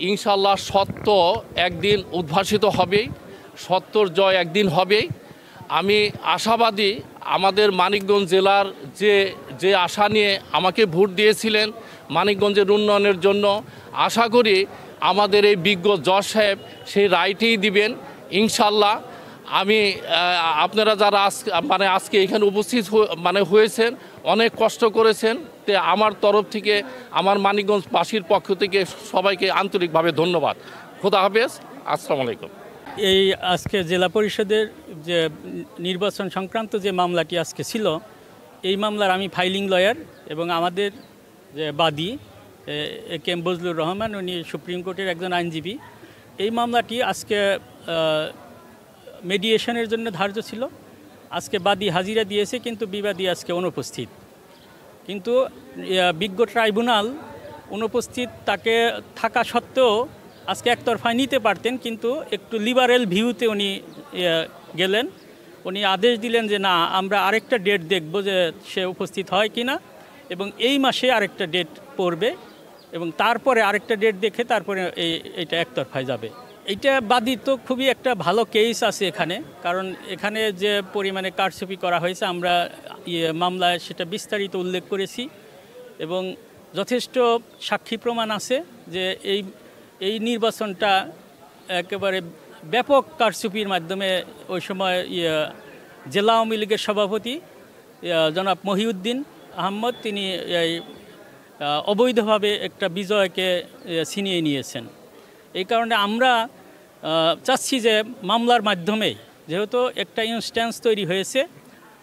ইনশাআল্লাহ সত্য একদিন উদ্ভাসিত হবেই, সত্যর জয় একদিন হবেই। আমি আশাবাদী আমাদের মানিকগঞ্জ জেলার যে আশা নিয়ে আমাকে ভোট দিয়েছিলেন মানিকগঞ্জের উন্নয়নের জন্য, আশা করি আমাদের এই বিজ্ঞ জজ সাহেব সেই রায়টিই দিবেন ইনশাআল্লাহ। আমি আপনারা যারা আজকে এখানে উপস্থিত হয়েছেন, অনেক কষ্ট করেছেন, তে আমার তরফ থেকে আমার মানিকগঞ্জবাসীর পক্ষ থেকে সবাইকে আন্তরিকভাবে ধন্যবাদ। খোদা হাফেজ, আসসালামু আলাইকুম। এই আজকে জেলা পরিষদের যে নির্বাচন সংক্রান্ত যে মামলাটি আজকে ছিল, এই মামলার আমি ফাইলিং লয়ার এবং আমাদের যে বাদী কে এম বজলুর রহমান, উনি সুপ্রিম কোর্টের একজন আইনজীবী। এই মামলাটি আজকে মেডিয়েশনের জন্য ধার্য ছিল। আজকে বাদী হাজিরা দিয়েছে, কিন্তু বিবাদী আজকে অনুপস্থিত। কিন্তু বিজ্ঞ ট্রাইব্যুনাল অনুপস্থিত তাকে থাকা সত্ত্বেও আজকে একতরফায় নিতে পারতেন, কিন্তু একটু লিবারেল ভিউতে উনি গেলেন। উনি আদেশ দিলেন যে না, আমরা আরেকটা ডেট দেখব যে সে উপস্থিত হয় কিনা, এবং এই মাসে আরেকটা ডেট পড়বে এবং তারপরে আরেকটা ডেট দেখে তারপরে এইটা একতরফায় যাবে। এইটা বাদী তো খুবই একটা ভালো কেস আছে এখানে, কারণ এখানে যে পরিমাণে কারচুপি করা হয়েছে আমরা মামলায় সেটা বিস্তারিত উল্লেখ করেছি এবং যথেষ্ট সাক্ষী প্রমাণ আছে যে এই নির্বাচনটা একেবারে ব্যাপক কারচুপির মাধ্যমে ওই সময় জেলা আওয়ামী লীগের সভাপতি জনাব মহিউদ্দিন আহমদ তিনি অবৈধভাবে একটা বিজয়কে ছিনিয়ে নিয়েছেন। এই কারণে আমরা চাচ্ছি যে মামলার মাধ্যমে, যেহেতু একটা ইনস্ট্যান্স তৈরি হয়েছে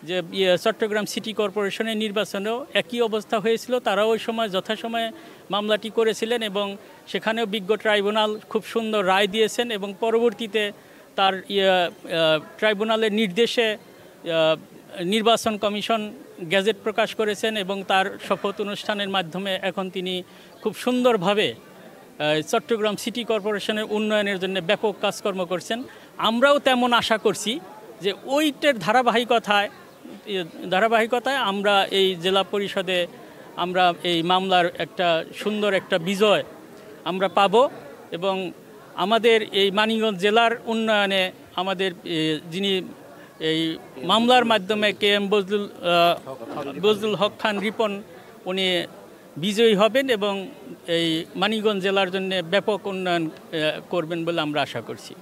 যে চট্টগ্রাম সিটি কর্পোরেশনের নির্বাচনেও একই অবস্থা হয়েছিল, তারাও ওই সময় যথাসময়ে মামলাটি করেছিলেন এবং সেখানেও বিজ্ঞ ট্রাইব্যুনাল খুব সুন্দর রায় দিয়েছেন এবং পরবর্তীতে তার ট্রাইব্যুনালের নির্দেশে নির্বাচন কমিশন গ্যাজেট প্রকাশ করেছেন এবং তার শপথ অনুষ্ঠানের মাধ্যমে এখন তিনি খুব সুন্দরভাবে চট্টগ্রাম সিটি কর্পোরেশনের উন্নয়নের জন্য ব্যাপক কাজকর্ম করছেন। আমরাও তেমন আশা করছি যে ওইটার ধারাবাহিকতায় আমরা এই জেলা পরিষদে আমরা এই মামলার একটা সুন্দর একটা বিজয় আমরা পাব এবং আমাদের এই মানিকগঞ্জ জেলার উন্নয়নে আমাদের যিনি এই মামলার মাধ্যমে কে এম বজলুল হক খান রিপন উনি বিজয়ী হবেন এবং এই মানিকগঞ্জ জেলার জন্য ব্যাপক উন্নয়ন করবেন বলে আমরা আশা করছি।